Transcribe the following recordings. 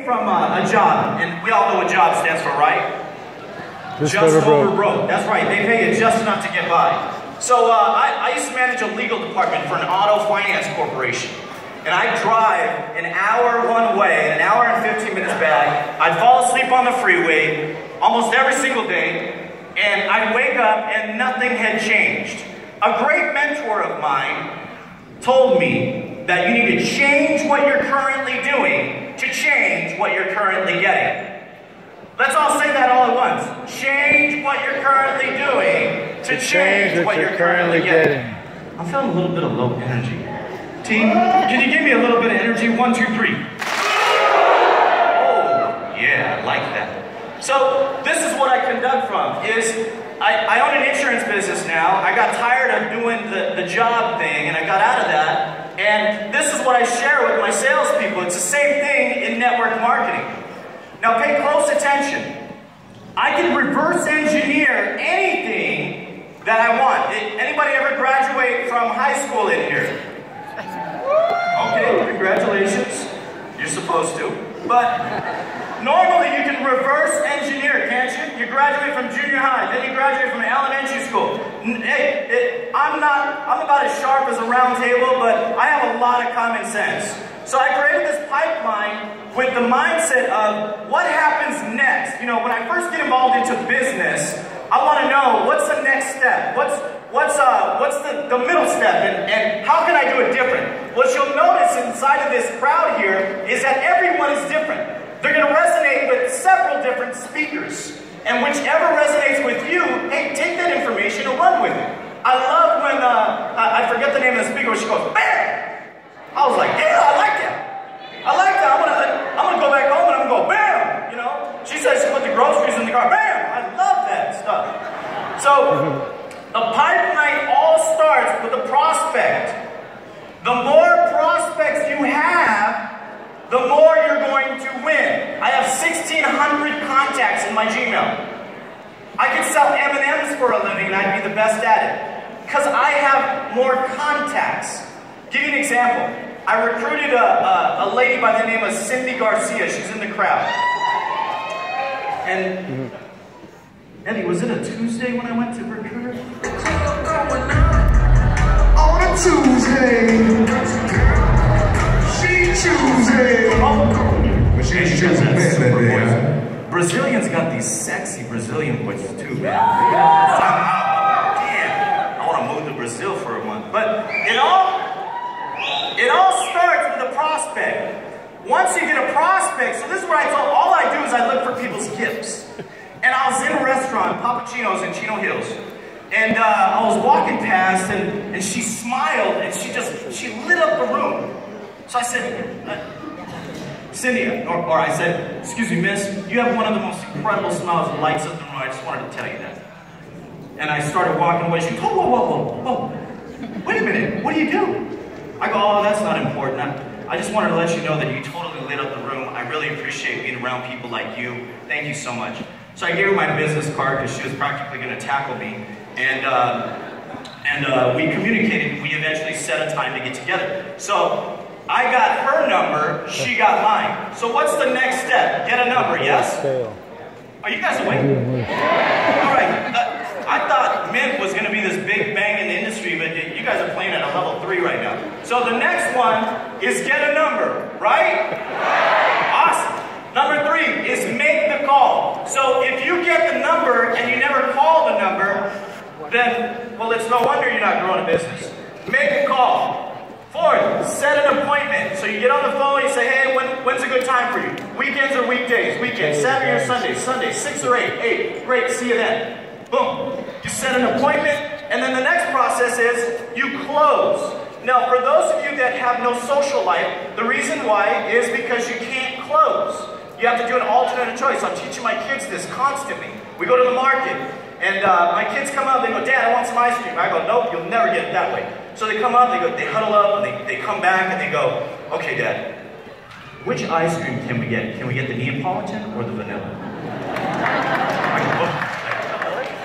from a job, and we all know what job stands for, right? Just over broke. That's right, they pay you just enough to get by. So I used to manage a legal department for an auto finance corporation. And I'd drive an hour one way, an hour and 15 minutes back. I'd fall asleep on the freeway almost every single day, and I'd wake up and nothing had changed. A great mentor of mine told me that you need to change what you're currently doing to change what you're currently getting. Let's all say that all at once. Change what you're currently doing to change what you're currently getting. I'm feeling a little bit of low energy. Team, can you give me a little bit of energy? 1, 2, 3. Oh, yeah, I like that. So this is what I conduct from, is I own an insurance business now. I got tired of doing the job thing, and I got out of that. And this is what I share with my salespeople. It's the same thing in network marketing. Now pay close attention. I can reverse engineer anything that I want. Anybody ever graduate from high school in here? Okay, congratulations. You're supposed to. But normally you can reverse engineer, can't you? You graduate from junior high, then you graduate from elementary school. Hey, I'm about as sharp as a round table, but I have a lot of common sense. So I created this pipeline with the mindset of what happens next. You know, when I first get involved into business, I want to know what's the next step. What's the middle step, and how can I do it different? What you'll notice inside of this crowd here is that everyone is different. They're going to resonate with several different speakers. And whichever resonates with you, hey, take that information and run with it. I love when, I forget the name of the speaker, but she goes, BAM! I was like, yeah, I like that. I like that. I'm gonna go back home and I'm gonna go, BAM! You know? She says she put the groceries in the car, BAM! I love that stuff. So, a pipeline all starts with a prospect. The more prospects you have, the more you're going to win. I have 1,600 contacts in my Gmail. I could sell M&Ms for a living and I'd be the best at it. Because I have more contacts. Give you an example. I recruited a lady by the name of Cindy Garcia. She's in the crowd. And Eddie, was it a Tuesday when I went to recruit her? On a Tuesday, she Tuesday. But she has that super voice. Brazilians got these sexy Brazilian voices too, man. Damn, I want to move to Brazil for a month. But it all starts with a prospect. Once you get a prospect, so this is where all I do is I look for people's gifts. And I was in a restaurant, Papachino's in Chino Hills. And I was walking past and she smiled and she lit up the room. So I said, Cindy, or I said, excuse me, miss, you have one of the most incredible smiles that lights up the room. I just wanted to tell you that. And I started walking away. She goes, whoa. Wait a minute, what do you do? I go, oh, that's not important. I just wanted to let you know that you totally lit up the room. I really appreciate being around people like you. Thank you so much. So I gave her my business card because she was practically going to tackle me. And we communicated. We eventually set a time to get together. So I got her number. She got mine. So what's the next step? Get a number, yes? Are you guys awake? All right. I thought Mint was going to be this big bang in the industry, but you guys are playing at a level 3 right now. So the next one is get a number, right? Awesome. Number 3 is make the call. So if you get the number and you never call the number, then, well, it's no wonder you're not growing a business. Make a call. 4th, set an appointment. So you get on the phone and you say, hey, when's a good time for you? Weekends or weekdays? Weekends, Saturday or Sunday? Sunday, 6 or 8? 8, great, see you then. Boom. You set an appointment, and then the next process is you close. Now, for those of you that have no social life, the reason why is because you can't close. You have to do an alternate choice. I'm teaching my kids this constantly. We go to the market, and my kids come out, they go, Dad, I want some ice cream. I go, nope, you'll never get it that way. So they come out, they huddle up, and they come back, and they go, okay, Dad, which ice cream can we get? Can we get the Neapolitan or the vanilla? I go, oh.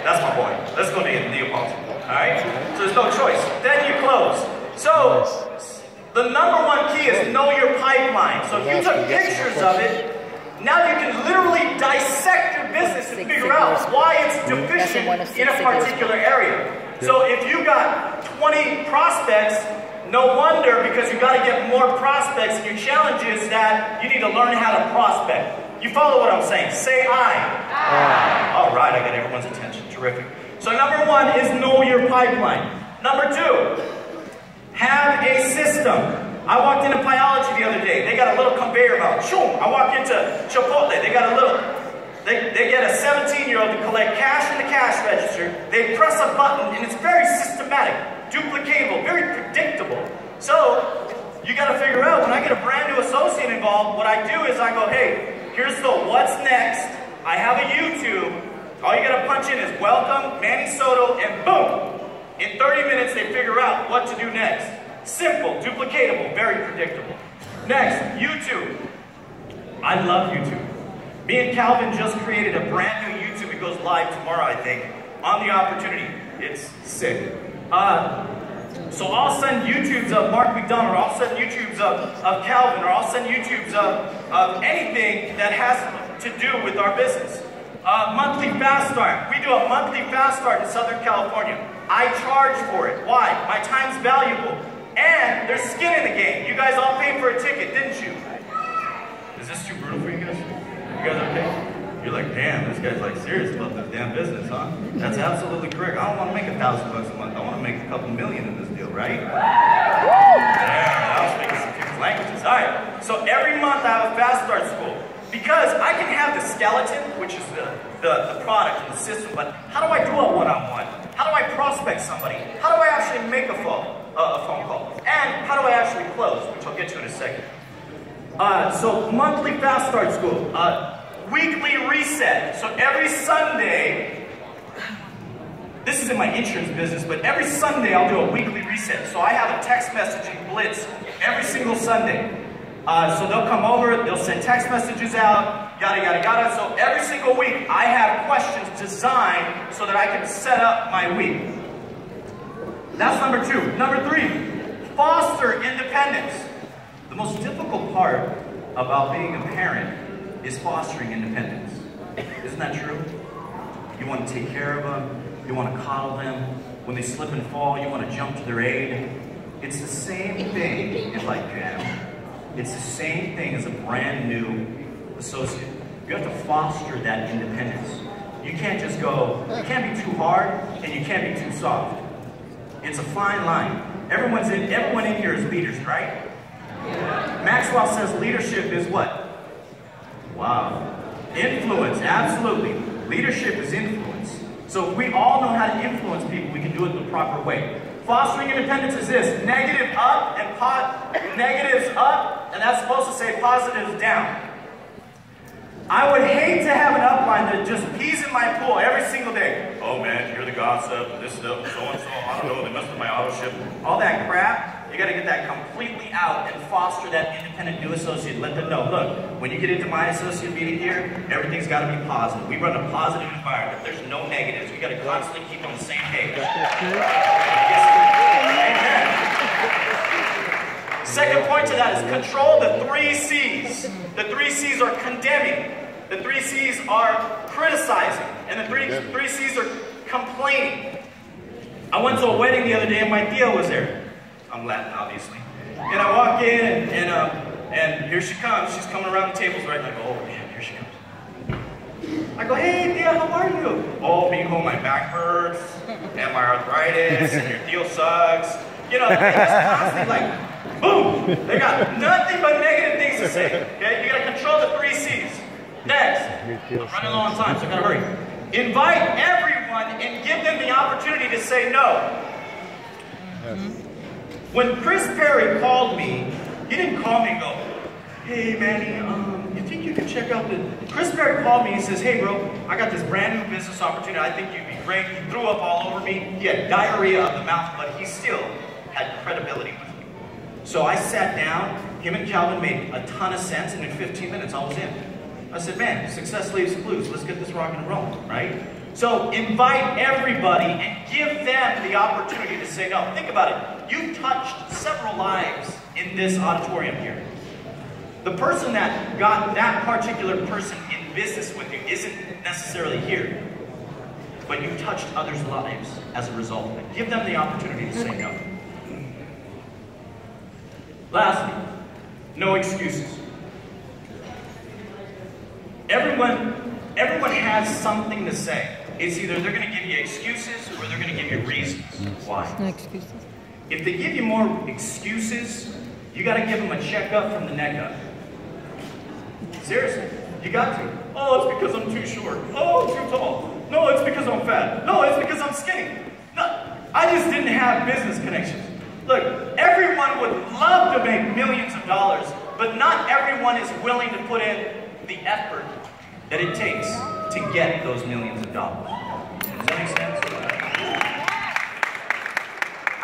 That's my boy. Let's go to the Neapolitan. Alright? So there's no choice. Then you close. So, the number 1 key is know your pipeline. So if you took pictures of it, Now you can literally dissect your business and figure out why it's deficient in a particular area. So if you got 20 prospects, no wonder, because you got to get more prospects, and your challenge is that you need to learn how to prospect. You follow what I'm saying? Say aye. Aye. All right, I got everyone's attention. Terrific. So number one is know your pipeline. Number two, have a system. I walked into Biology the other day. They got a little conveyor belt. Shoom! I walk into Chipotle. They got a little. They get a 17-year-old to collect cash in the cash register. They press a button, and it's very systematic, duplicatable, very predictable. So you got to figure out, when I get a brand new associate involved, what I do is I go, hey, here's the what's next. I have a YouTube. All you got to punch in is welcome, Manny Soto, and boom. In 30 minutes, they figure out what to do next. Simple, duplicatable, very predictable. Next, YouTube. I love YouTube. Me and Calvin just created a brand new YouTube. It goes live tomorrow, I think, on the opportunity. It's sick. So I'll send YouTubes of Mark McDonald, or I'll send YouTubes of Calvin, or I'll send YouTubes of anything that has to do with our business. Monthly fast start. We do a monthly fast start in Southern California. I charge for it. Why? My time's valuable. And there's skin in the game. You guys all paid for a ticket, didn't you? Is this too brutal for you guys? You guys okay? You're like, damn, this guy's like serious about this damn business, huh? That's absolutely correct. I don't want to make $1,000 a month. I want to make a couple million in this deal, right? Yeah, I was speaking some people's languages. All right. So every month I have a fast start school. Because I can have the skeleton, which is the product and the system, but how do I do a one-on-one? How do I prospect somebody? How do I actually make a phone call? And how do I actually close, which I'll get to in a second. So monthly fast start school. Weekly reset. So every Sunday, this is in my insurance business, but every Sunday I'll do a weekly reset. So I have a text messaging blitz every single Sunday. So they'll come over, they'll send text messages out, yada, yada, yada. So every single week, I have questions designed so that I can set up my week. That's number two. Number three, foster independence. The most difficult part about being a parent is fostering independence. Isn't that true? You want to take care of them, you want to coddle them. When they slip and fall, you want to jump to their aid. It's the same thing in like jam. It's the same thing as a brand new associate. You have to foster that independence. You can't just go, you can't be too hard and you can't be too soft. It's a fine line. Everyone in here is leaders, right? Yeah. Maxwell says leadership is what? Wow. Influence, absolutely. Leadership is influence. So if we all know how to influence people, we can do it the proper way. Fostering independence is this: negative up and negatives up, and that's supposed to say positives down. I would hate to have an upline that just pees in my pool every single day. Oh man, you're the gossip, this stuff, so-and-so, I don't know, they messed with my auto ship. All that crap, you gotta get that completely out and foster that independent new associate. Let them know, look, when you get into my associate meeting here, everything's gotta be positive. We run a positive environment. There's no negatives. We gotta constantly keep on the same page. Amen. Second point to that is control the 3 C's. The 3 C's are condemning. The 3 C's are criticizing. And the three C's are complaining. I went to a wedding the other day and my Thea was there. I'm Latin, obviously. And I walk in and here she comes. She's coming around the tables right, and I go, oh man, here she comes. I go, hey Thea, how are you? Oh, being home, my back hurts, and my arthritis, and your deal sucks. You know, they just constantly like, boom! They got nothing but negative things to say. Okay, you gotta control the 3 C's. Next, I'm running low on time, so I gotta hurry. Invite everyone and give them the opportunity to say no. When Chris Perry called me, he didn't call me and go, hey Manny, you think you could check out the... Chris Perry called me and says, hey bro, I got this brand new business opportunity, I think you'd be great. He threw up all over me. He had diarrhea of the mouth, but he still had credibility with me. So I sat down, him and Calvin made a ton of sense, and in 15 minutes I was in. I said, man, success leaves clues. Let's get this rocking and rolling, right? So invite everybody and give them the opportunity to say no. Think about it. You've touched several lives in this auditorium here. The person that got that particular person in business with you isn't necessarily here, but you touched others' lives as a result of it. Give them the opportunity to say no. Lastly, no excuses. Everyone has something to say. It's either they're going to give you excuses or they're going to give you reasons why. No excuses. If they give you more excuses, you got to give them a checkup from the neck up. Seriously, you got to. Oh, it's because I'm too short. Oh, I'm too tall. No, it's because I'm fat. No, it's because I'm skinny. No, I just didn't have business connections. Look, everyone would love to make millions of dollars, but not everyone is willing to put in the effort that it takes to get those millions of dollars. Does that make sense?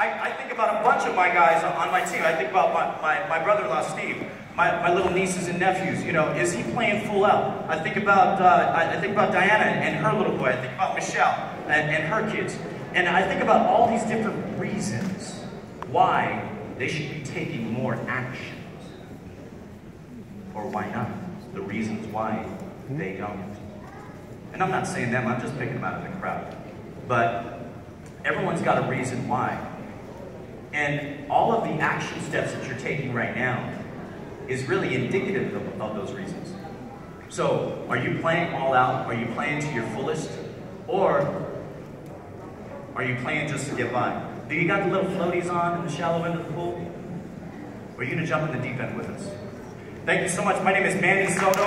I think about a bunch of my guys on my team. I think about my brother-in-law, Steve, my little nieces and nephews. You know, is he playing full out? I think about Diana and her little boy. I think about Michelle and her kids. And I think about all these different reasons why they should be taking more actions. Or why not? The reasons why they don't. And I'm not saying them, I'm just picking them out of the crowd. But everyone's got a reason why. And all of the action steps that you're taking right now is really indicative of those reasons. So, are you playing all out? Are you playing to your fullest? Or are you playing just to get by? Do you got the little floaties on in the shallow end of the pool? Or are you going to jump in the deep end with us? Thank you so much. My name is Manny Soto.